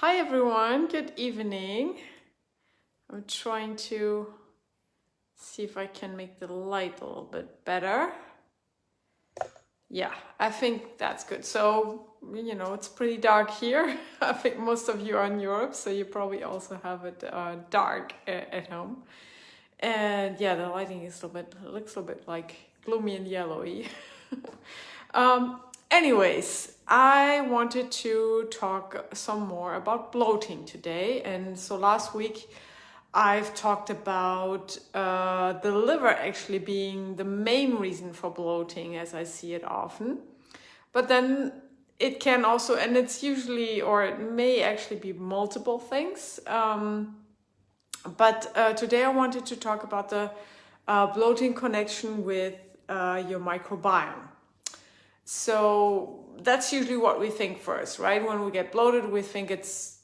Hi everyone, good evening. I'm trying to see if I can make the light a little bit better. Yeah, I think that's good. So, it's pretty dark here. I think most of you are in Europe, so you probably also have it dark at home. And yeah, the lighting is looks a little bit like gloomy and yellowy. Anyways, I wanted to talk some more about bloating today. And so last week I've talked about the liver actually being the main reason for bloating, as I see it often. But then it can also, and it's usually, or it may actually be multiple things. But today I wanted to talk about the bloating connection with your microbiome. So that's usually what we think first, right? When we get bloated, we think it's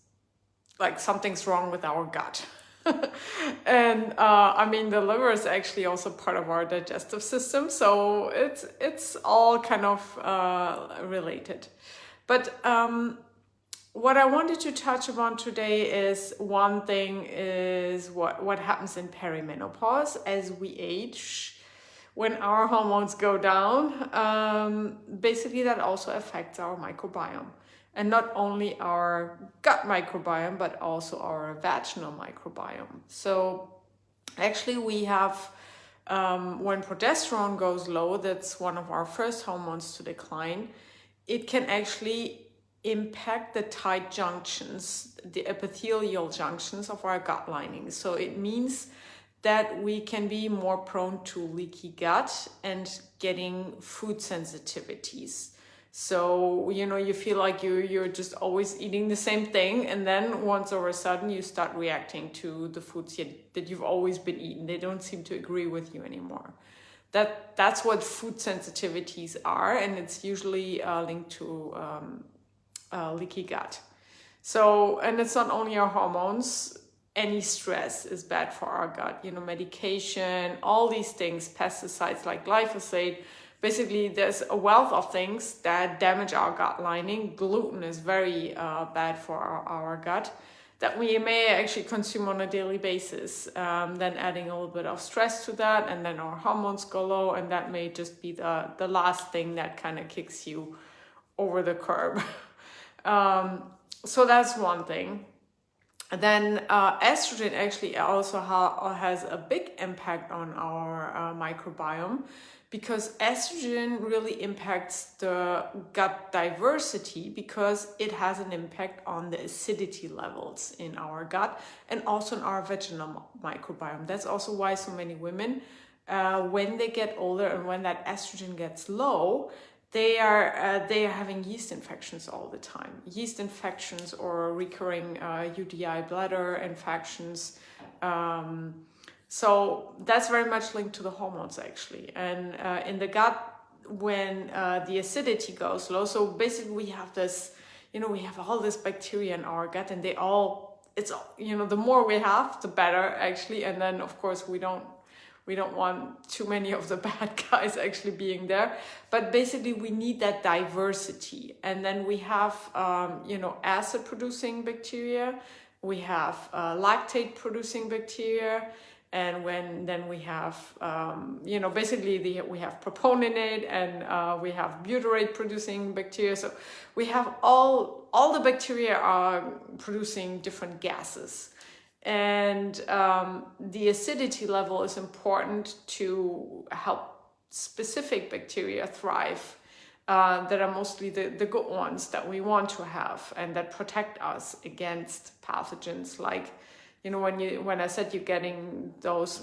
like something's wrong with our gut. And the liver is actually also part of our digestive system, so it's all kind of related. But what I wanted to touch upon today is one thing is what happens in perimenopause as we age. When our hormones go down, basically that also affects our microbiome. And not only our gut microbiome, but also our vaginal microbiome. So actually we have, when progesterone goes low, that's one of our first hormones to decline, it can actually impact the tight junctions, the epithelial junctions of our gut lining. So it means that we can be more prone to leaky gut and getting food sensitivities. So, you feel like you're just always eating the same thing, and then once over a sudden you start reacting to the foods that you've always been eating. They don't seem to agree with you anymore. That's what food sensitivities are, and it's usually linked to leaky gut. So, and it's not only our hormones. Any stress is bad for our gut, medication, all these things, pesticides like glyphosate. Basically, there's a wealth of things that damage our gut lining. Gluten is very bad for our gut that we may actually consume on a daily basis. Then adding a little bit of stress to that, and then our hormones go low, and that may just be the last thing that kind of kicks you over the curb. So that's one thing. Then estrogen actually also has a big impact on our microbiome, because estrogen really impacts the gut diversity, because it has an impact on the acidity levels in our gut and also in our vaginal microbiome. That's also why so many women, when they get older and when that estrogen gets low, they are having yeast infections all the time. Yeast infections or recurring UTI bladder infections. So that's very much linked to the hormones actually. And in the gut, when the acidity goes low, so basically we have this, we have all this bacteria in our gut, and the more we have, the better actually. And then of course we don't want too many of the bad guys actually being there. But basically we need that diversity. And then we have, acid producing bacteria. We have lactate producing bacteria. And then we have, basically we have propionate, and we have butyrate producing bacteria. So we have all the bacteria are producing different gases. And the acidity level is important to help specific bacteria thrive, that are mostly the good ones that we want to have and that protect us against pathogens like, when I said you're getting those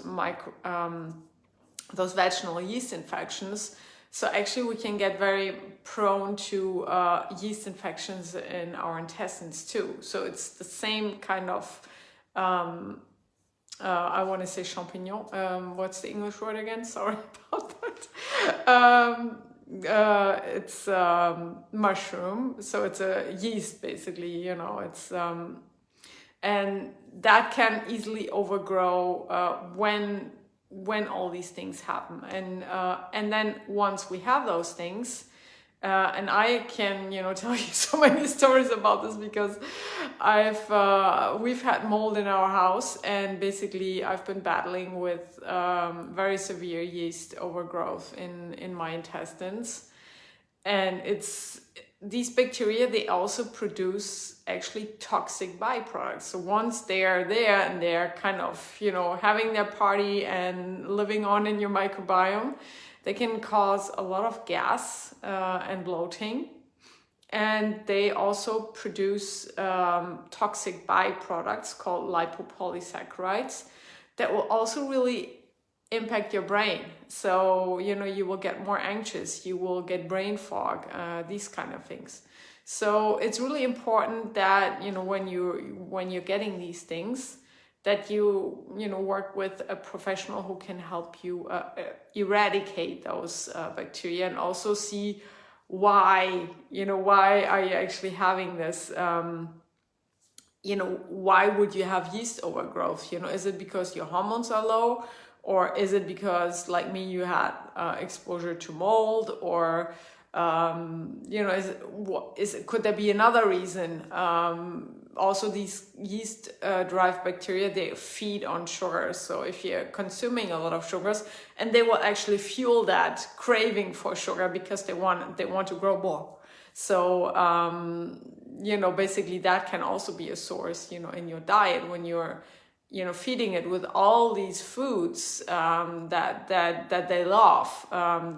vaginal yeast infections. So actually we can get very prone to yeast infections in our intestines too. So it's the same kind of I want to say champignon. What's the English word again? Sorry about that. It's mushroom. So it's a yeast, basically. It's and that can easily overgrow when all these things happen. And then once we have those things, And I can, tell you so many stories about this because we've had mold in our house, and basically I've been battling with very severe yeast overgrowth in my intestines. And these bacteria, they also produce actually toxic byproducts. So once they are there and they're kind of, having their party and living on in your microbiome, they can cause a lot of gas and bloating. And they also produce toxic byproducts called lipopolysaccharides that will also really impact your brain. So, you will get more anxious, you will get brain fog, these kind of things. So it's really important that, when you're getting these things, that you work with a professional who can help you eradicate those bacteria, and also see why are you actually having this. Why would you have yeast overgrowth? Is it because your hormones are low? Or is it because, like me, you had exposure to mold? Or, could there be another reason? Also, these yeast-derived bacteria, they feed on sugar. So if you're consuming a lot of sugars, and they will actually fuel that craving for sugar because they want to grow more. So, basically that can also be a source, in your diet when you're feeding it with all these foods that they love.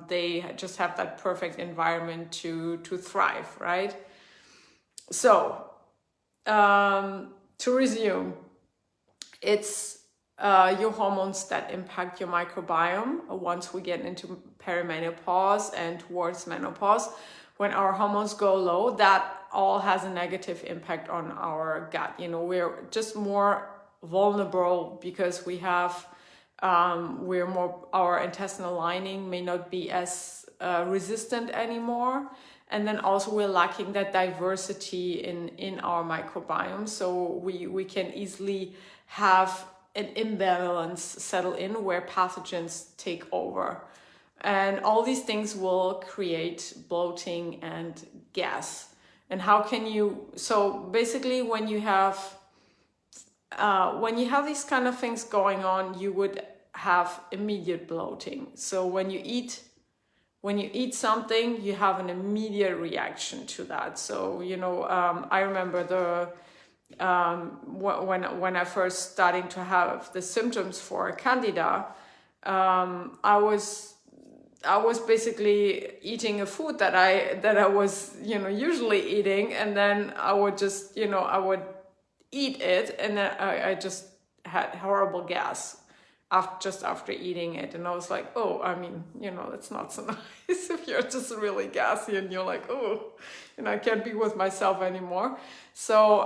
They just have that perfect environment to thrive, right? So, to resume, it's your hormones that impact your microbiome once we get into perimenopause and towards menopause. When our hormones go low, that all has a negative impact on our gut. We're just more vulnerable because our intestinal lining may not be as resistant anymore, and then also we're lacking that diversity in our microbiome, so we can easily have an imbalance settle in where pathogens take over, and all these things will create bloating and gas. And how can you, so basically when you have these kind of things going on, you would have immediate bloating. So when you eat something, you have an immediate reaction to that. So, I remember when I first starting to have the symptoms for Candida, I was basically eating a food that I was, usually eating, and then I would just, I would eat it, and then I just had horrible gas after eating it. And I was like, oh, that's not so nice if you're just really gassy and you're like, oh, I can't be with myself anymore. So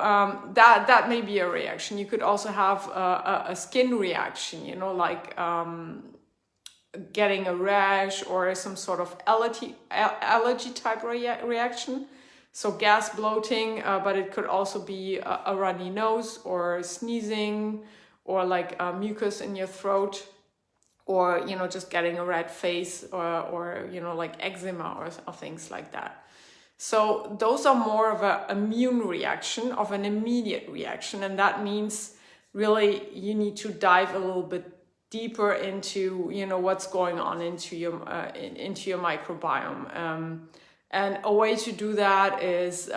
that may be a reaction. You could also have a skin reaction, like getting a rash or some sort of allergy type reaction. So gas, bloating, but it could also be a runny nose or sneezing, or like mucus in your throat, or just getting a red face, or like eczema or things like that. So those are more of an immune reaction, of an immediate reaction, and that means really you need to dive a little bit deeper into what's going on into your microbiome. And a way to do that is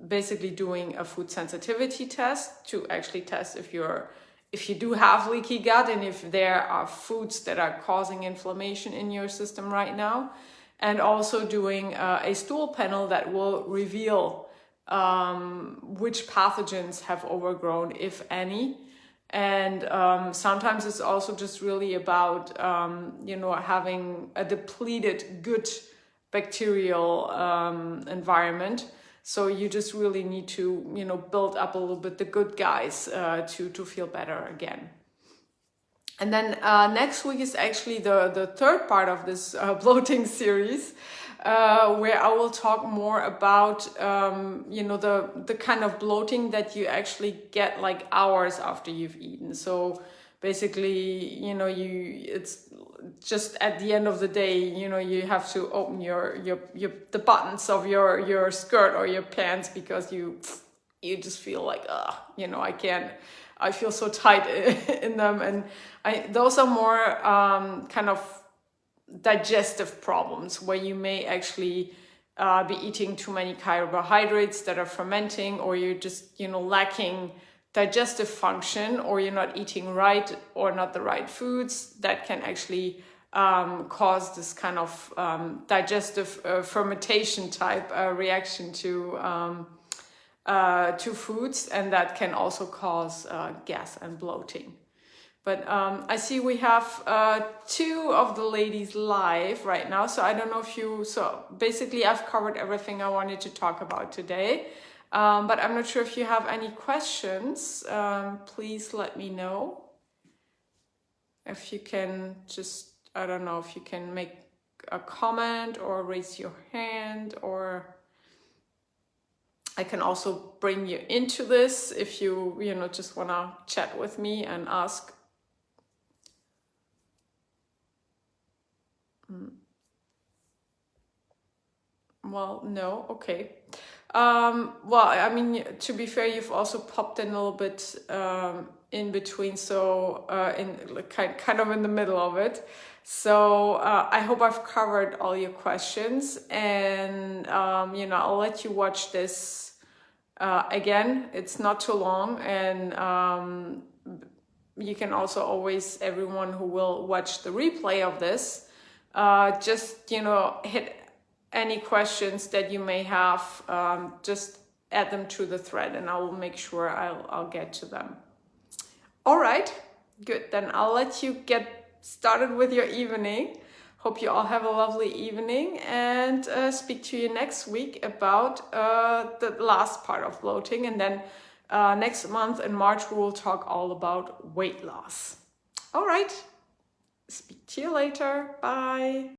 basically doing a food sensitivity test to actually test if you do have leaky gut, and if there are foods that are causing inflammation in your system right now. And also doing a stool panel that will reveal which pathogens have overgrown, if any. And sometimes it's also just really about having a depleted good bacterial environment. So you just really need to build up a little bit the good guys to feel better again. And then next week is actually the third part of this bloating series, where I will talk more about the kind of bloating that you actually get like hours after you've eaten. So basically, you know, it's just at the end of the day, you know, you have to open the buttons of your skirt or your pants because you just feel like, you know, I feel so tight in them. And those are more kind of digestive problems where you may actually be eating too many carbohydrates that are fermenting, or you're just, you know, lacking digestive function, or you're not eating right or not the right foods that can actually cause this kind of digestive fermentation type reaction to foods, and that can also cause gas and bloating. But I see we have 2 of the ladies live right now, so I don't know if you, so basically I've covered everything I wanted to talk about today, but I'm not sure if you have any questions. Please let me know. If you can just, I don't know, if you can make a comment or raise your hand, or I can also bring you into this if you know, just want to chat with me and ask. Well, no, okay. Well, I mean, to be fair, you've also popped in a little bit in between, so in kind of in the middle of it. So I hope I've covered all your questions, and you know, I'll let you watch this again. It's not too long, and you can also always, everyone who will watch the replay of this, just, you know, hit any questions that you may have, just add them to the thread and I will make sure I'll get to them. All right, good. Then I'll let you get started with your evening. Hope you all have a lovely evening, and speak to you next week about the last part of bloating. And then next month in March, we will talk all about weight loss. All right, speak to you later. Bye.